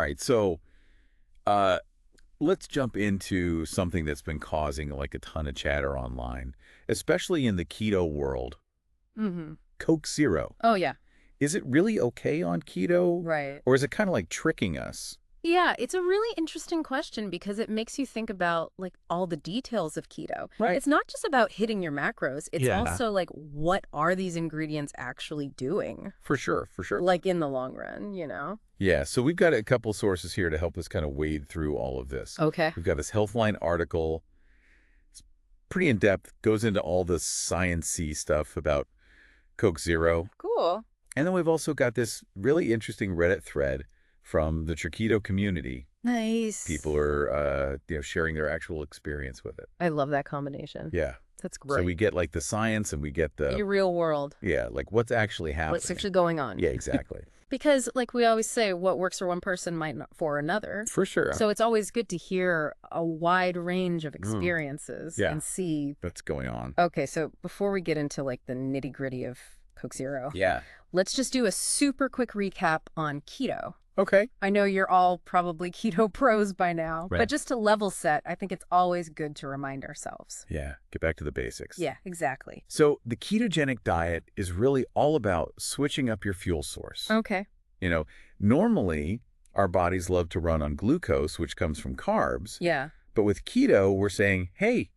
right. So uh, let's jump into something that's been causing like a ton of chatter online, especially in the keto world. Mm-hmm. Coke Zero. Oh, yeah. Is it really okay on keto, Right. or is it kind of like tricking us? Yeah, it's a really interesting question because it makes you think about like all the details of keto. Right. It's not just about hitting your macros, it's Yeah. also like what are these ingredients actually doing? For sure, for sure. Like in the long run, you know? Yeah, so we've got a couple sources here to help us kind of wade through all of this. Okay. We've got this Healthline article. It's pretty in-depth, goes into all the science-y stuff about Coke Zero. Cool. And then we've also got this really interesting Reddit thread from the Keto community. Nice. People are, sharing their actual experience with it. I love that combination. Yeah. That's So great. we get like the science and we get Your real world. like what's actually happening. What's actually going on. Yeah, exactly. Because like we always say, what works for one person might not for another. For sure. So it's always good to hear a wide range of experiences Yeah. and see. What's going on? Okay, so before we get into like the nitty-gritty of Coke Zero, Yeah. let's just do a super quick recap on keto. Okay. I know you're all probably keto pros by now, Right. but just to level set, I think it's always good to remind ourselves. Yeah, get back to the basics. Yeah, exactly. So the ketogenic diet is really all about switching up your fuel source. Okay. You know, normally our bodies love to run on glucose, which comes from carbs. Yeah. But with keto, we're saying, hey,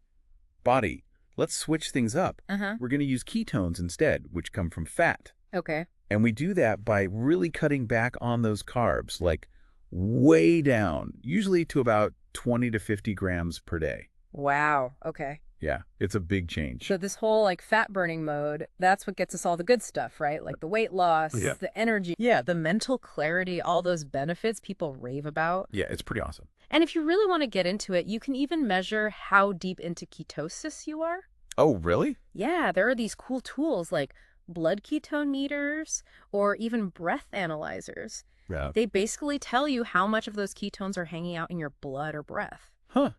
body, let's switch things up. Uh-huh. We're going to use ketones instead, which come from fat. Okay. And we do that by really cutting back on those carbs, like way down, usually to about 20 to 50 grams per day. Wow. Okay. Yeah, it's a big change. So this whole like fat burning mode, that's what gets us all the good stuff, right? Like the weight loss, Yeah. the energy, yeah, the mental clarity, all those benefits people rave about. Yeah, it's pretty awesome. And if you really want to get into it, you can even measure how deep into ketosis you are. Oh, really? Yeah, there are these cool tools like blood ketone meters or even breath analyzers. Yeah. They basically tell you how much of those ketones are hanging out in your blood or breath. Huh.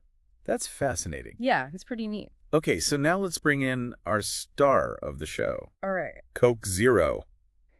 That's fascinating. Yeah, it's pretty neat. Okay, so now let's bring in our star of the show, All right, Coke Zero.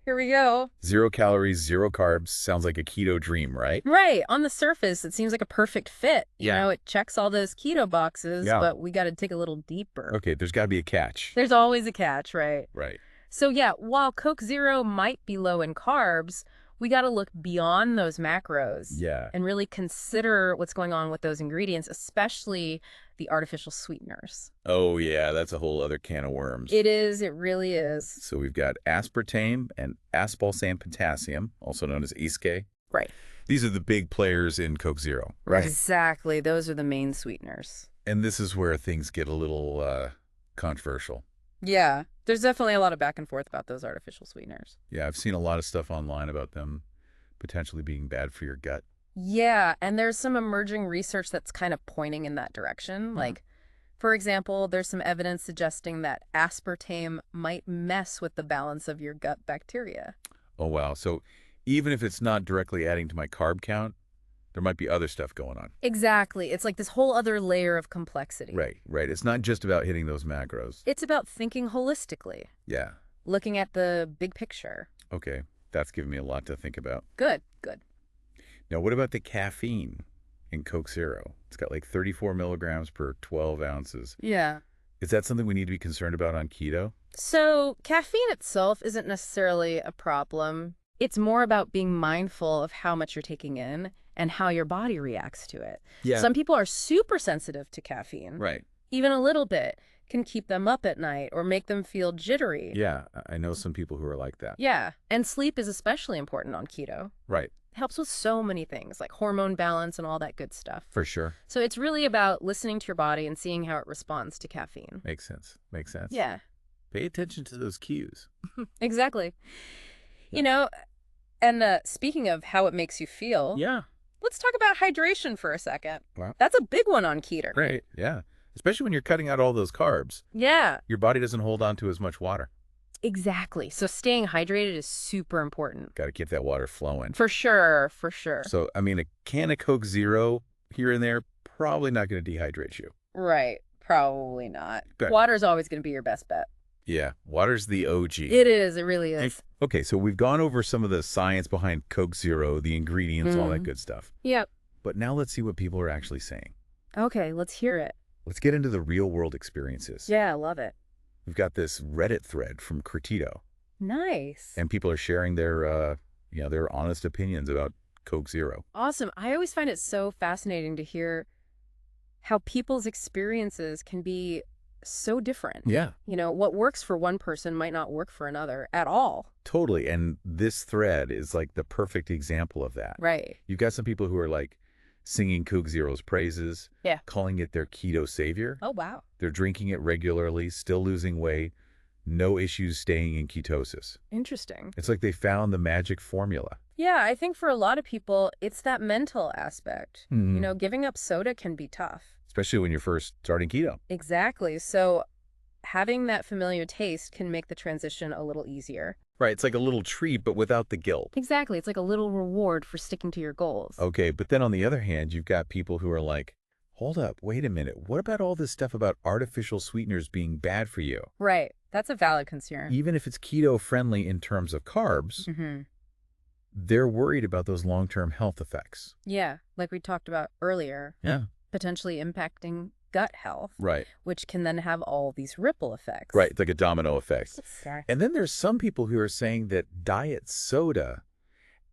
here we go. 0 calories, 0 carbs. Sounds like a keto dream, right? Right. On the surface, it seems like a perfect fit. Yeah. You know, it checks all those keto boxes, Yeah. but we got to dig a little deeper. Okay, there's got to be a catch. There's always a catch, right? Right. So yeah, while Coke Zero might be low in carbs, we got to look beyond those macros Yeah. and really consider what's going on with those ingredients, especially the artificial sweeteners. Oh, yeah, that's a whole other can of worms. It is. It really is. So we've got aspartame and aspartame potassium, also known as ESK. Right. These are the big players in Coke Zero. Right. Exactly. Those are the main sweeteners. And this is where things get a little controversial. Yeah. There's definitely a lot of back and forth about those artificial sweeteners. Yeah, I've seen a lot of stuff online about them potentially being bad for your gut. Yeah, and there's some emerging research that's kind of pointing in that direction. Like, for example, there's some evidence suggesting that aspartame might mess with the balance of your gut bacteria. Oh, wow. So even if it's not directly adding to my carb count, there might be other stuff going on. Exactly. It's like this whole other layer of complexity. Right, right. It's not just about hitting those macros. It's about thinking holistically, Yeah. looking at the big picture. Okay. That's given me a lot to think about. Good, good. Now, what about the caffeine in Coke Zero? It's got like 34 milligrams per 12 ounces. Yeah. Is that something we need to be concerned about on keto? So caffeine itself isn't necessarily a problem. It's more about being mindful of how much you're taking in and how your body reacts to it. Yeah. Some people are super sensitive to caffeine. Right. Even a little bit can keep them up at night or make them feel jittery. Yeah, I know some people who are like that. Yeah. And sleep is especially important on keto. Right. It helps with so many things like hormone balance and all that good stuff. For sure. So it's really about listening to your body and seeing how it responds to caffeine. Makes sense. Makes sense. Yeah. Pay attention to those cues. Exactly. Yeah. You know, and speaking of how it makes you feel, Yeah. let's talk about hydration for a second. Wow. That's a big one on keto. Great. Yeah. Especially when you're cutting out all those carbs. Yeah, Your body doesn't hold on to as much water. exactly. So staying hydrated is super important. Got to keep that water flowing. For sure, for sure. So, I mean, a can of Coke Zero here and there, probably not going to dehydrate you. Right. Probably not. Good. Water's always going to be your best bet. Yeah, water's the OG. It is. It really is. Okay, so we've gone over some of the science behind Coke Zero, the ingredients, all that good stuff. Yep. But now let's see what people are actually saying. Okay, let's hear it. Let's get into the real-world experiences. Yeah, I love it. We've got this Reddit thread from Cretito, Nice. and people are sharing their honest opinions about Coke Zero. Awesome. I always find it so fascinating to hear how people's experiences can be so different. Yeah. What works for one person might not work for another at all. Totally, and this thread is like the perfect example of that. Right. You've got some people who are like singing Coke Zero's praises, Yeah. calling it their keto savior. Oh, wow. They're drinking it regularly, still losing weight, no issues staying in ketosis. Interesting. It's like they found the magic formula. Yeah, I think for a lot of people, it's that mental aspect. Giving up soda can be tough. Especially when you're first starting keto. Exactly. So having that familiar taste can make the transition a little easier. Right, it's like a little treat, but without the guilt. Exactly. It's like a little reward for sticking to your goals. Okay, but then on the other hand, you've got people who are like, hold up, wait a minute. What about all this stuff about artificial sweeteners being bad for you? Right. That's a valid concern. Even if it's keto friendly in terms of carbs, they're worried about those long-term health effects. Yeah, like we talked about earlier. Yeah. Potentially impacting gut health. Right. Which can then have all these ripple effects. Right, it's like a domino effect. Sorry. And then there's some people who are saying that diet soda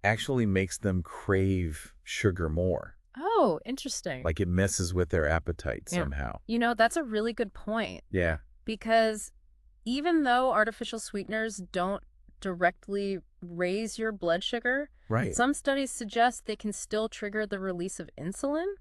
actually makes them crave sugar more. Oh, interesting. Like it messes with their appetite somehow. That's a really good point. Yeah. Because even though artificial sweeteners don't directly raise your blood sugar, Right. some studies suggest they can still trigger the release of insulin,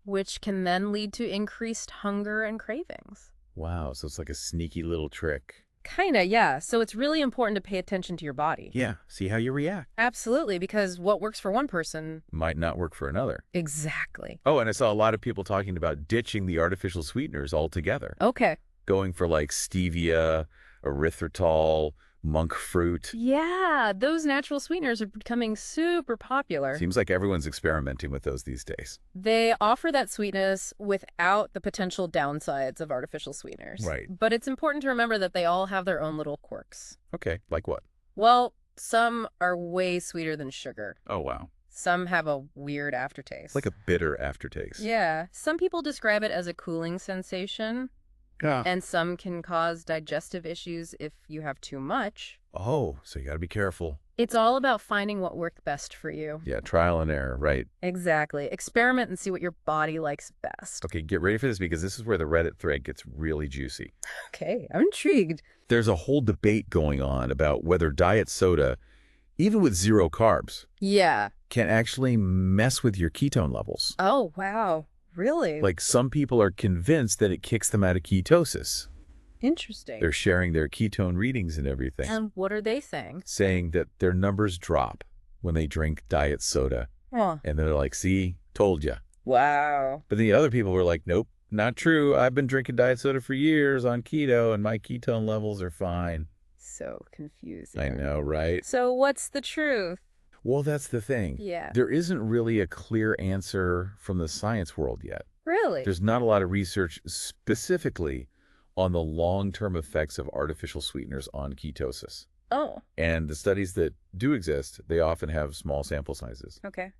which can then lead to increased hunger and cravings. Wow, so it's like a sneaky little trick. Kinda, yeah. So it's really important to pay attention to your body. Yeah, see how you react. Absolutely, because what works for one person might not work for another. Exactly. Oh, and I saw a lot of people talking about ditching the artificial sweeteners altogether. Okay. Going for like stevia, erythritol, monk fruit. Yeah, those natural sweeteners are becoming super popular. Seems like everyone's experimenting with those these days. They offer that sweetness without the potential downsides of artificial sweeteners. Right. But it's important to remember that they all have their own little quirks. Okay, like what? Well, some are way sweeter than sugar. Oh, wow. Some have a weird aftertaste. Like a bitter aftertaste. Yeah. Some people describe it as a cooling sensation. Yeah. And some can cause digestive issues if you have too much. Oh, so you got to be careful. It's all about finding what worked best for you. Yeah, trial and error, right. Exactly. Experiment and see what your body likes best. Okay, get ready for this because this is where the Reddit thread gets really juicy. Okay, I'm intrigued. There's a whole debate going on about whether diet soda, even with zero carbs, can actually mess with your ketone levels. Oh, wow. Really? Like some people are convinced that it kicks them out of ketosis. Interesting. They're sharing their ketone readings and everything. And what are they saying? Saying that their numbers drop when they drink diet soda. Huh. And they're like, see, told ya. Wow. But the other people were like, nope, not true. I've been drinking diet soda for years on keto and my ketone levels are fine. So confusing. I know, right? So what's the truth? Well, that's the thing. Yeah. There isn't really a clear answer from the science world yet. Really? There's not a lot of research specifically on the long-term effects of artificial sweeteners on ketosis. Oh. And the studies that do exist, they often have small sample sizes. Okay.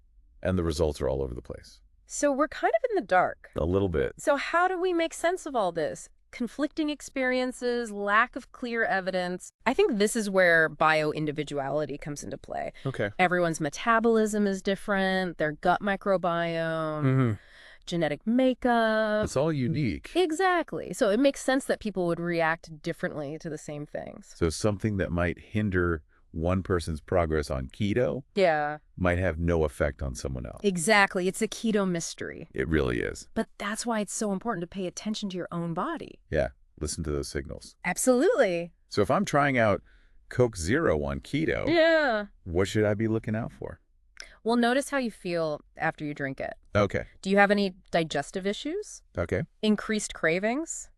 And the results are all over the place. So we're kind of in the dark. A little bit. So how do we make sense of all this? Conflicting experiences, lack of clear evidence. I think this is where bio-individuality comes into play. Okay. Everyone's metabolism is different, their gut microbiome, genetic makeup. It's all unique. Exactly. So it makes sense that people would react differently to the same things. So something that might hinder one person's progress on keto might have no effect on someone else. Exactly. It's a keto mystery. It really is. But that's why it's so important to pay attention to your own body. Yeah. Listen to those signals. Absolutely. So if I'm trying out Coke Zero on keto, what should I be looking out for? Well, notice how you feel after you drink it. Okay. Do you have any digestive issues? Okay. Increased cravings?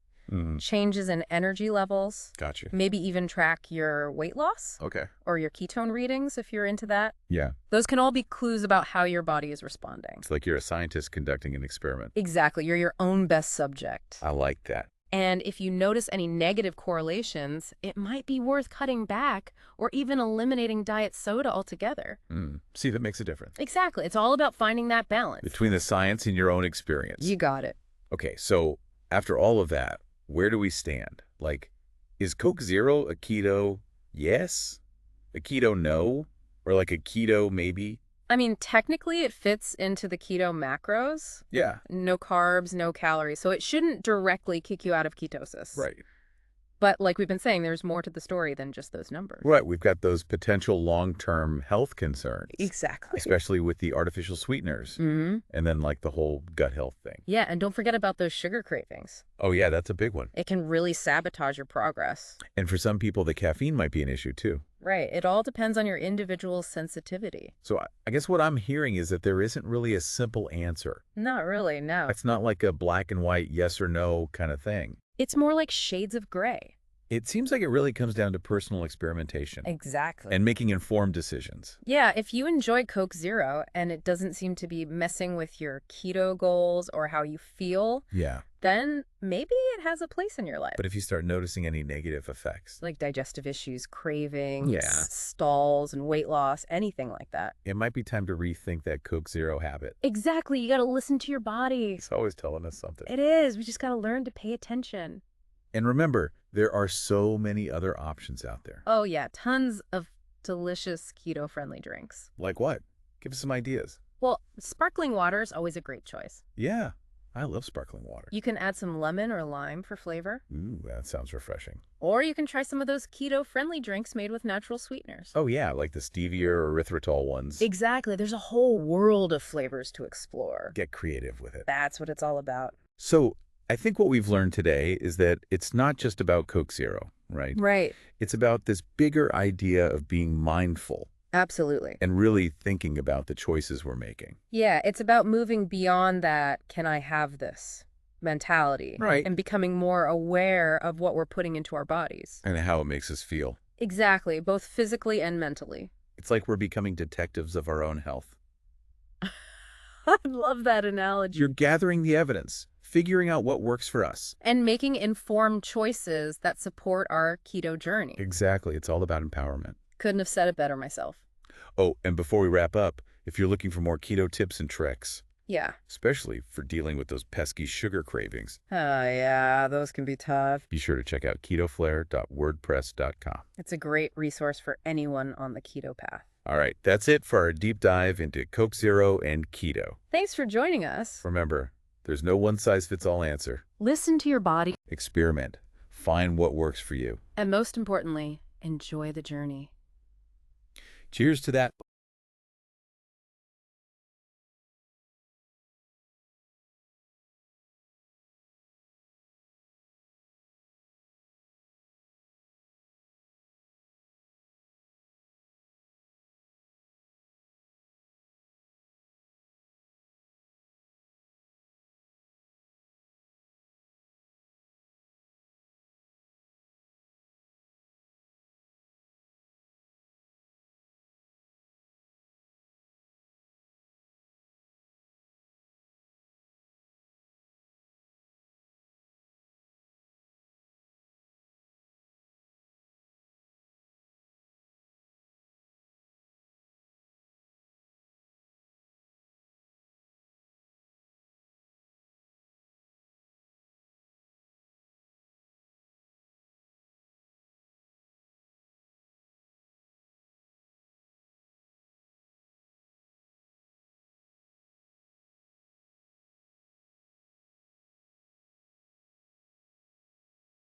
Changes in energy levels? Gotcha. Maybe even track your weight loss? Okay. Or your ketone readings if you're into that? Yeah. Those can all be clues about how your body is responding. It's like you're a scientist conducting an experiment. Exactly. You're your own best subject. I like that. And if you notice any negative correlations, it might be worth cutting back or even eliminating diet soda altogether. See, that makes a difference. Exactly. It's all about finding that balance. Between the science and your own experience. You got it. Okay, so after all of that, where do we stand? Like, is Coke Zero a keto yes? A keto no? Or like a keto maybe? I mean, technically it fits into the keto macros. Yeah. No carbs, no calories. So it shouldn't directly kick you out of ketosis. Right. But like we've been saying, there's more to the story than just those numbers. Right, we've got those potential long-term health concerns. Exactly. Especially with the artificial sweeteners. And then like the whole gut health thing. Yeah, and don't forget about those sugar cravings. Oh yeah, that's a big one. It can really sabotage your progress. And for some people, the caffeine might be an issue too. Right. It all depends on your individual sensitivity. So I guess what I'm hearing is that there isn't really a simple answer. Not really, no. It's not like a black and white yes or no kind of thing. It's more like shades of gray. It seems like it really comes down to personal experimentation. Exactly. And making informed decisions. Yeah, if you enjoy Coke Zero and it doesn't seem to be messing with your keto goals or how you feel, Yeah. then maybe it has a place in your life. But if you start noticing any negative effects, Like digestive issues, cravings, Yeah. stalls, and weight loss, anything like that. it might be time to rethink that Coke Zero habit. Exactly. You got to listen to your body. It's always telling us something. It is. We just got to learn to pay attention. And remember, there are so many other options out there. Oh, yeah. Tons of delicious keto-friendly drinks. Like what? Give us some ideas. Well, sparkling water is always a great choice. Yeah, I love sparkling water. You can add some lemon or lime for flavor. Ooh, that sounds refreshing. Or you can try some of those keto-friendly drinks made with natural sweeteners. Oh yeah, like the stevia or erythritol ones. Exactly. There's a whole world of flavors to explore. Get creative with it. That's what it's all about. So I think what we've learned today is that it's not just about Coke Zero, right? Right. It's about this bigger idea of being mindful Absolutely. and really thinking about the choices we're making. Yeah, it's about moving beyond that "can I have this" mentality. Right. And becoming more aware of what we're putting into our bodies. And how it makes us feel. Exactly, both physically and mentally. It's like we're becoming detectives of our own health. I love that analogy. You're gathering the evidence, figuring out what works for us. And making informed choices that support our keto journey. Exactly. It's all about empowerment. Couldn't have said it better myself. Oh, and before we wrap up, if you're looking for more keto tips and tricks, Yeah. especially for dealing with those pesky sugar cravings, Yeah, those can be tough. be sure to check out ketoflare.wordpress.com. It's a great resource for anyone on the keto path. All right, that's it for our deep dive into Coke Zero and keto. Thanks for joining us. Remember, there's no one-size-fits-all answer. Listen to your body. Experiment. Find what works for you. And most importantly, enjoy the journey. Cheers to that.